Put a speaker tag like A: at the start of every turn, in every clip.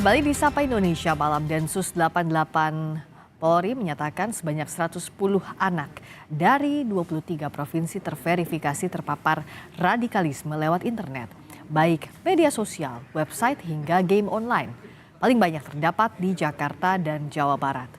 A: Kembali di Sapa Indonesia Malam, Densus 88 Polri menyatakan sebanyak 110 anak dari 23 provinsi terverifikasi terpapar radikalisme lewat internet, baik media sosial, website hingga game online. Paling banyak terdapat di Jakarta dan Jawa Barat.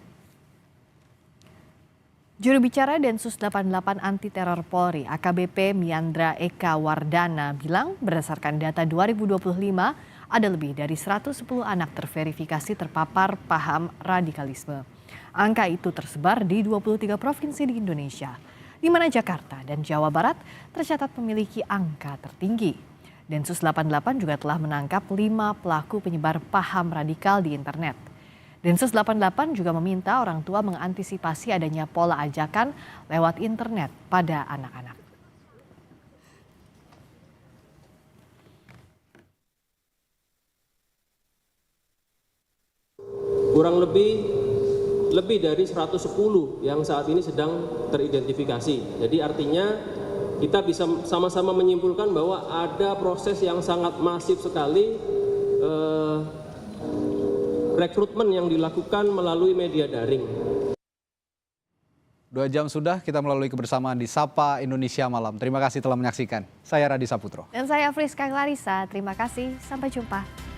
A: Juru bicara Densus 88 Anti Teror Polri AKBP Miandra Eka Wardana bilang berdasarkan data 2025 ada lebih dari 110 anak terverifikasi terpapar paham radikalisme. Angka itu tersebar di 23 provinsi di Indonesia, di mana Jakarta dan Jawa Barat tercatat memiliki angka tertinggi. Densus 88 juga telah menangkap 5 pelaku penyebar paham radikal di internet. Densus 88 juga meminta orang tua mengantisipasi adanya pola ajakan lewat internet pada anak-anak.
B: Kurang lebih dari 110 yang saat ini sedang teridentifikasi. Jadi artinya kita bisa sama-sama menyimpulkan bahwa ada proses yang sangat masif sekali rekrutmen yang dilakukan melalui media daring.
C: 2 jam sudah kita melalui kebersamaan di Sapa Indonesia Malam. Terima kasih telah menyaksikan. Saya Radi Saputro.
A: Dan saya Friska Clarissa. Terima kasih. Sampai jumpa.